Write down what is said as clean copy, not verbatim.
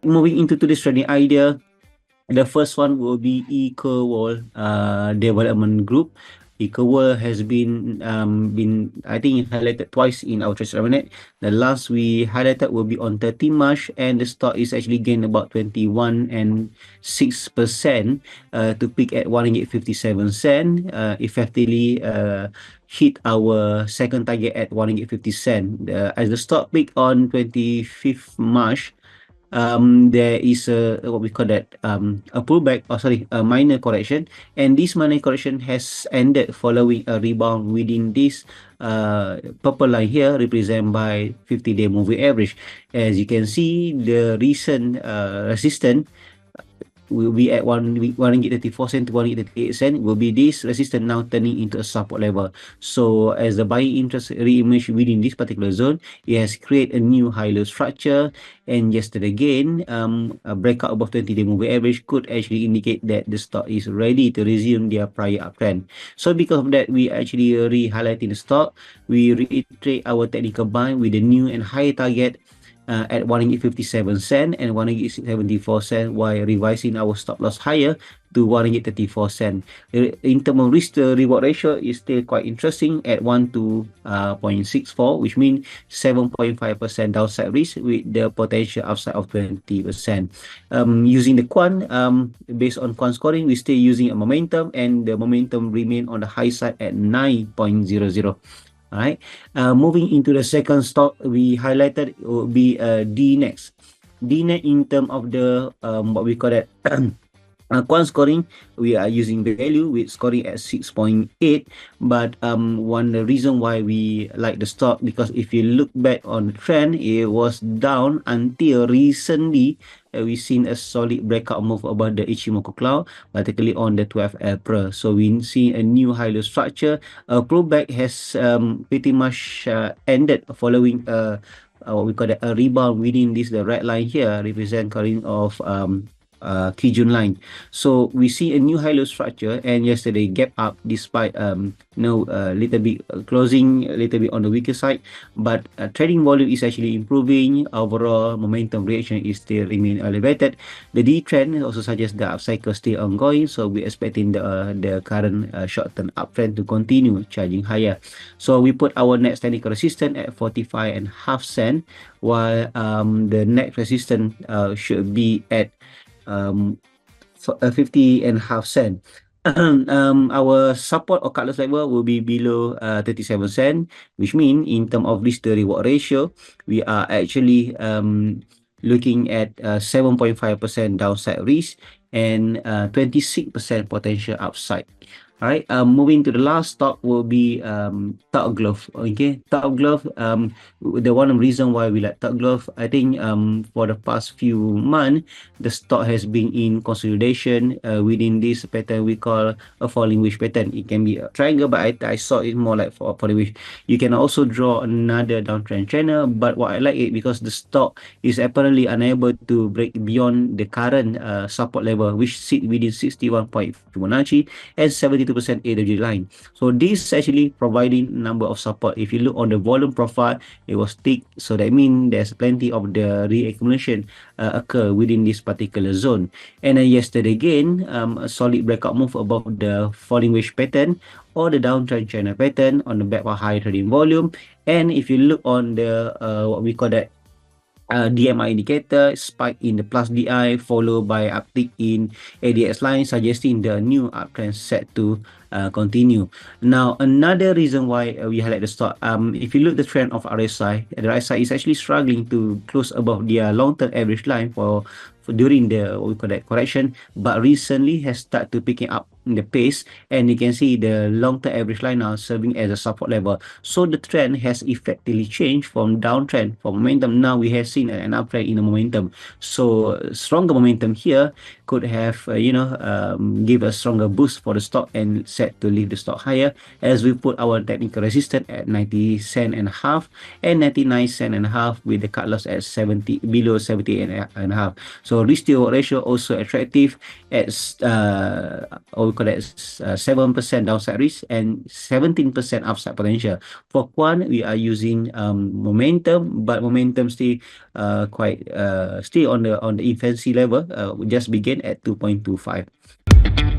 moving into today's trading idea. The first one will be EcoWall Development Group. EcoWall has been I think highlighted twice in our Treasury Cabinet. The last we highlighted will be on 13 March, and the stock is actually gained about 21.6% to peak at 1.57 ringgit. Effectively hit our second target at 1.50 ringgit. As the stock peaked on 25th March, there is a what we call that a pullback, or sorry, a minor correction, and this minor correction has ended following a rebound within this purple line here, represented by 50-day moving average. As you can see, the recent resistance will be at 1.34 to 1.38. Will be this resistance now turning into a support level. So as the buying interest re-emerged within this particular zone, it has created a new high-low structure. And yesterday again, a breakout above 20-day moving average could actually indicate that the stock is ready to resume their prior uptrend. So because of that, we actually re-highlighting the stock. We reiterate our technical buy with a new and higher target at 1.57 and 1.74, while revising our stop loss higher to 1.34. In terms of risk to reward ratio, is still quite interesting at 1 to 0.64, which means 7.5% downside risk with the potential upside of 20%. Using the quant, based on quant scoring, we still using a momentum, and the momentum remain on the high side at 9.00. All right. Moving into the second stock we highlighted will be DNEX. DNEX, in terms of the what we call that quant scoring, we are using value with scoring at 6.8. But one the reason why we like the stock, because if you look back on the trend, it was down until recently. We've seen a solid breakout move above the Ichimoku cloud, particularly on the 12th April. So we see a new high-low structure. A pullback has pretty much ended following what we call a rebound within this, the red line here, represent current of Kijun line. So we see a new high-low structure, and yesterday gap up despite little bit closing a little bit on the weaker side, but trading volume is actually improving. Overall momentum reaction is still remain elevated. The D trend also suggests the upcycle still ongoing, so we're expecting the current short-term uptrend to continue charging higher. So we put our next technical resistance at 45.5 cent, while the next resistance should be at 50.5 cent. Our support or cut loss level will be below 37 cent, which means in terms of risk to reward ratio, we are actually looking at 7.5% downside risk and 26% potential upside. All right, moving to the last stock will be Top Glove. Okay, Top Glove, the one reason why we like Top Glove, I think for the past few months, the stock has been in consolidation within this pattern we call a falling wedge pattern. It can be a triangle, but I saw it more like for falling wedge. You can also draw another downtrend channel, but what I like it because the stock is apparently unable to break beyond the current support level, which sit within 61.5 Fibonacci and 72% AWG line. So this actually providing number of support. If you look on the volume profile, it was thick, so that means there's plenty of the reaccumulation occur within this particular zone. And then yesterday again, a solid breakout move above the falling wedge pattern or the downtrend channel pattern on the back of high trading volume. And if you look on the what we call that DMI indicator, spike in the plus DI followed by uptick in ADX line, suggesting the new uptrend set to continue. Now, another reason why we highlight the stock, if you look the trend of RSI, the RSI is actually struggling to close above their long-term average line for during the what we call that correction, but recently has started to picking up the pace, and you can see the long-term average line now serving as a support level. So the trend has effectively changed from downtrend for momentum. Now we have seen an uptrend in the momentum. So stronger momentum here could have give a stronger boost for the stock and set to lift the stock higher, as we put our technical resistance at 90 cent and a half and 99 cent and a half with the cut loss at 70 below 70 and a half. So risk to reward ratio also attractive at collects 7% downside risk and 17% upside potential. For quant, we are using momentum, but momentum still quite still on the infancy level. We just begin at 2.25.